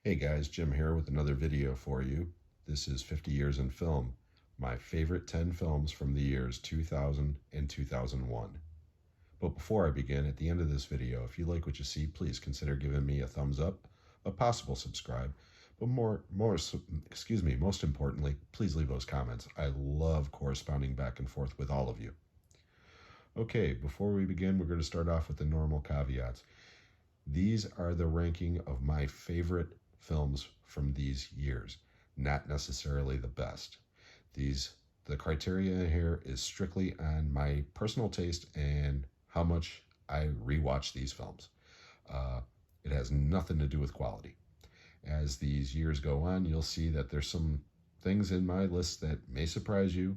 Hey guys, Jim here with another video for you. This is 50 Years in Film, my favorite 10 films from the years 2000 and 2001. But before I begin, at the end of this video, if you like what you see, please consider giving me a thumbs up, a possible subscribe, but most importantly, please leave those comments. I love corresponding back and forth with all of you. Okay, before we begin, we're going to start off with the normal caveats. These are the ranking of my favorite films from these years, not necessarily the best. The criteria here is strictly on my personal taste and how much I rewatch these films. It has nothing to do with quality. As these years go on, you'll see that there's some things in my list that may surprise you,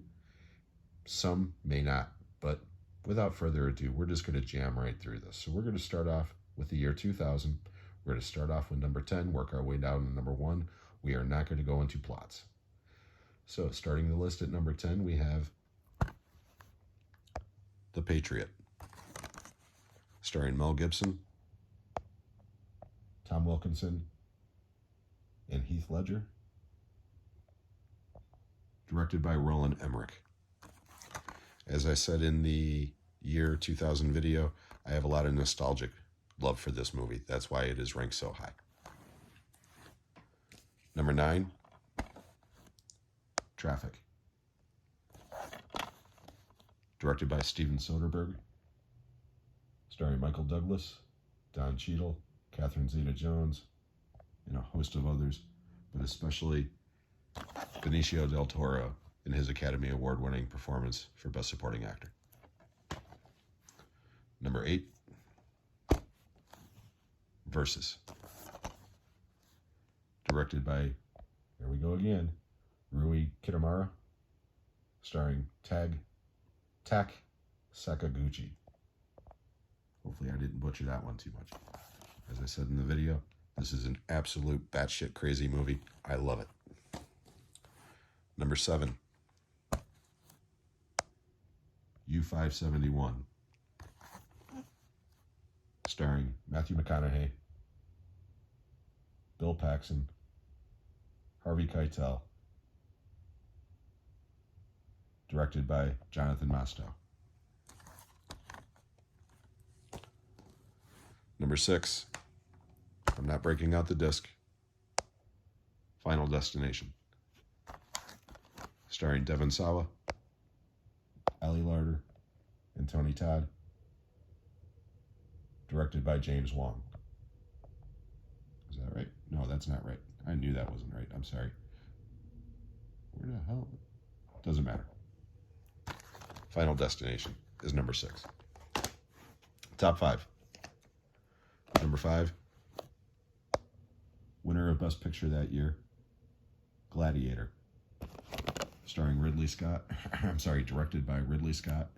some may not, but without further ado, we're just going to jam right through this. So we're going to start off with the year 2000. We're going to start off with number 10, work our way down to number 1. We are not going to go into plots. So starting the list at number 10, we have The Patriot, starring Mel Gibson, Tom Wilkinson, and Heath Ledger, directed by Roland Emmerich. As I said in the year 2000 video, I have a lot of nostalgic love for this movie. That's why it is ranked so high. Number 9, Traffic, directed by Steven Soderbergh, starring Michael Douglas, Don Cheadle, Catherine Zeta-Jones, and a host of others, but especially Benicio del Toro in his Academy Award-winning performance for Best Supporting Actor. Number 8, Versus, directed by, here we go again, Rui Kitamura, starring Tak Sakaguchi. Hopefully I didn't butcher that one too much. As I said in the video, this is an absolute batshit crazy movie. I love it. Number 7, U-571, starring Matthew McConaughey, Bill Paxton, Harvey Keitel, directed by Jonathan Mostow. Number 6, I'm not breaking out the disc, Final Destination, starring Devon Sawa, Ali Larter, and Tony Todd, directed by James Wong. Is that right? No, that's not right. I knew that wasn't right. I'm sorry. Where the hell? Doesn't matter. Final Destination is number 6. Top 5. Number 5, winner of Best Picture that year, Gladiator, starring Ridley Scott. Directed by Ridley Scott,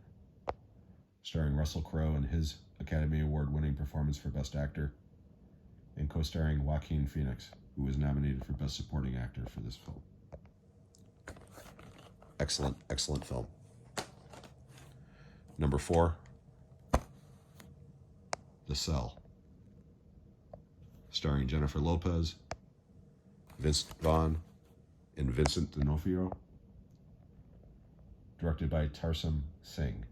starring Russell Crowe in his Academy Award-winning performance for Best Actor, and co-starring Joaquin Phoenix, who was nominated for Best Supporting Actor for this film. Excellent, excellent film. Number 4, The Cell, starring Jennifer Lopez, Vince Vaughn, and Vincent D'Onofrio, directed by Tarsem Singh.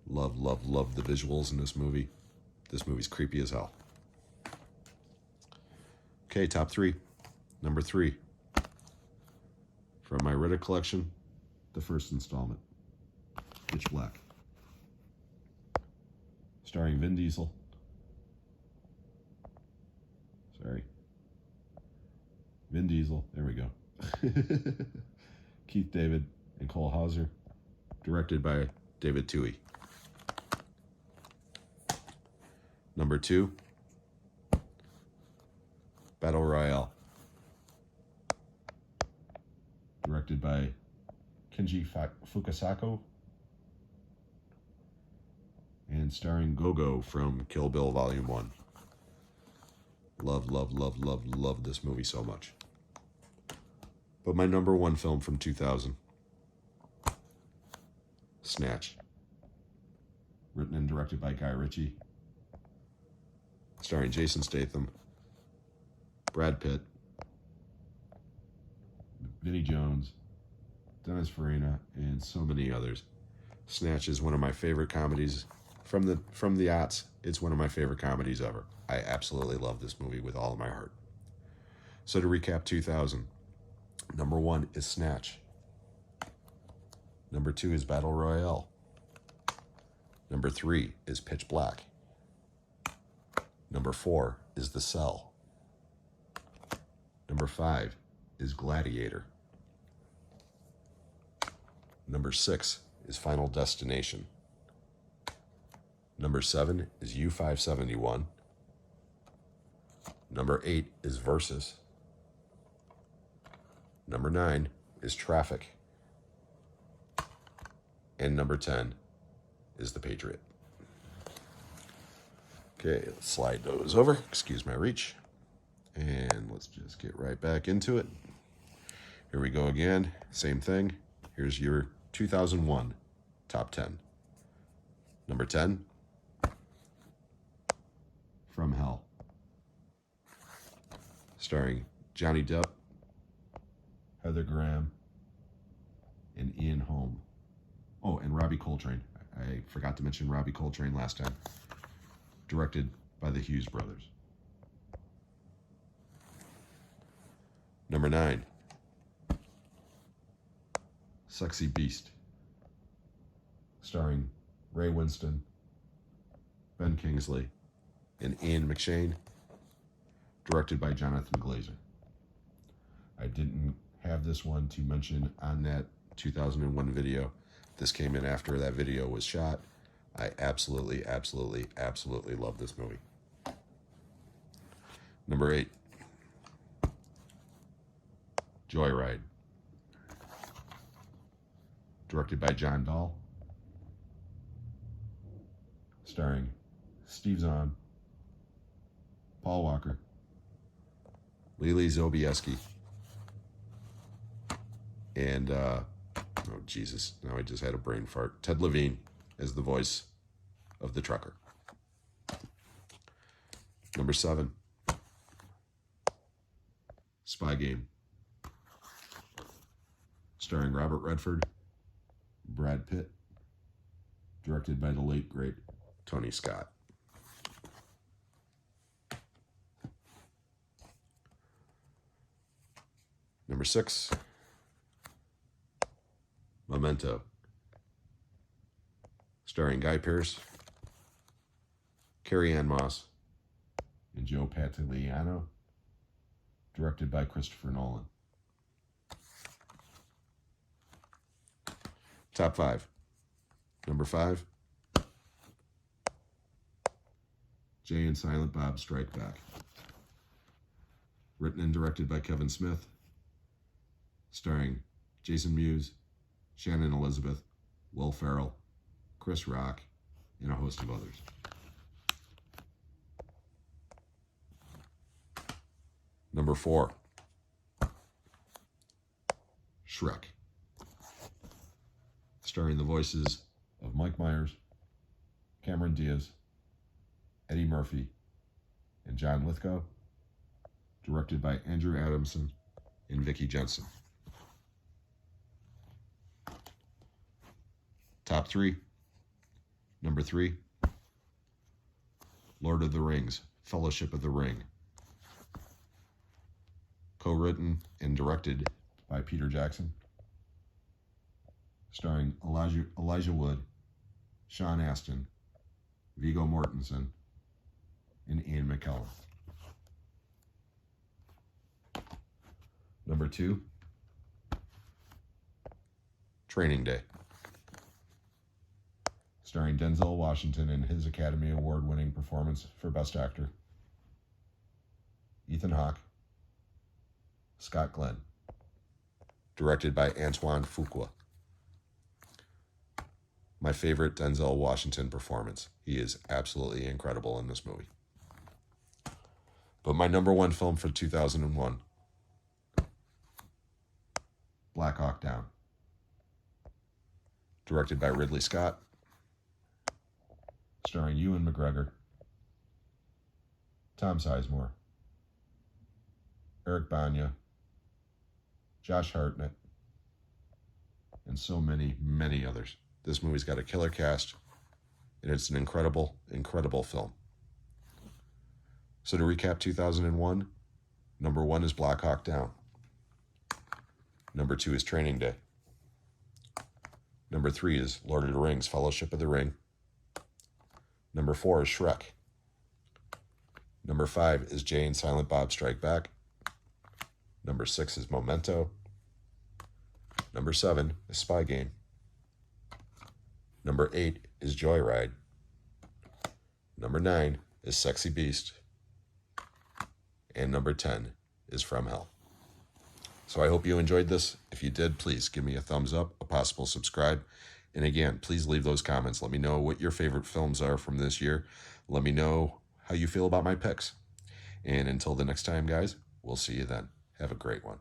Love, love, love the visuals in this movie. This movie's creepy as hell. Okay, top 3. Number 3, from my Riddick collection, the first installment, Pitch Black, starring Vin Diesel. Vin Diesel, there we go. Keith David and Cole Hauser, directed by David Twohy. Number 2, Battle Royale, directed by Kenji Fukasaku, and starring Gogo from Kill Bill Volume 1. Love, love, love, love, love this movie so much. But my number 1 film from 2000, Snatch, written and directed by Guy Ritchie, starring Jason Statham, Brad Pitt, Vinnie Jones, Dennis Farina, and so many others. Snatch is one of my favorite comedies from the aughts. It's one of my favorite comedies ever. I absolutely love this movie with all of my heart. So to recap 2000, number 1 is Snatch. Number 2 is Battle Royale. Number 3 is Pitch Black. Number 4 is The Cell. Number 5 is Gladiator. Number 6 is Final Destination. Number 7 is U-571. Number 8 is Versus. Number 9 is Traffic. And number 10 is The Patriot. Okay, let's slide those over. Excuse my reach. And let's just get right back into it. Here we go again. Same thing. Here's your 2001 top 10. Number 10, From Hell. Starring Johnny Depp, Heather Graham, and Ian Holm. Oh, and Robbie Coltrane. I forgot to mention Robbie Coltrane last time. Directed by the Hughes brothers. Number 9, Sexy Beast. Starring Ray Winston, Ben Kingsley, and Ian McShane. Directed by Jonathan Glazer. I didn't have this one to mention on that 2001 video. This came in after that video was shot. I absolutely love this movie. Number 8, Joyride. Directed by John Dahl. Starring Steve Zahn, Paul Walker, Lily Sobieski, and oh Jesus, now I just had a brain fart. Ted Levine as the voice of the trucker. Number 7, Spy Game. Starring Robert Redford, Brad Pitt. Directed by the late, great Tony Scott. Number 6, Memento. Starring Guy Pearce, Carrie-Anne Moss, and Joe Pantoliano. Directed by Christopher Nolan. Top 5. Number 5, Jay and Silent Bob Strike Back. Written and directed by Kevin Smith. Starring Jason Mewes, Shannon Elizabeth, Will Ferrell, Chris Rock, and a host of others. Number 4, Shrek. Starring the voices of Mike Myers, Cameron Diaz, Eddie Murphy, and John Lithgow. Directed by Andrew Adamson and Vicki Jensen. Top 3. Number 3, Lord of the Rings, Fellowship of the Ring. Co-written and directed by Peter Jackson. Starring Elijah Wood, Sean Astin, Viggo Mortensen, and Ian McKellen. Number 2, Training Day. Starring Denzel Washington in his Academy Award-winning performance for Best Actor. Ethan Hawke, Scott Glenn. Directed by Antoine Fuqua. My favorite Denzel Washington performance. He is absolutely incredible in this movie. But my number 1 film for 2001, Black Hawk Down. Directed by Ridley Scott. Starring Ewan McGregor, Tom Sizemore, Eric Banya, Josh Hartnett, and so many, many others. This movie's got a killer cast, and it's an incredible, incredible film. So to recap 2001, number 1 is Black Hawk Down. Number 2 is Training Day. Number 3 is Lord of the Rings, Fellowship of the Ring. Number 4 is Shrek. Number 5 is Jay and Silent Bob Strike Back. Number 6 is Memento. Number 7 is Spy Game. Number 8 is Joyride. Number 9 is Sexy Beast. And number 10 is From Hell. So I hope you enjoyed this. If you did, please give me a thumbs up, a possible subscribe. And again, please leave those comments. Let me know what your favorite films are from this year. Let me know how you feel about my picks. And until the next time, guys, we'll see you then. Have a great one.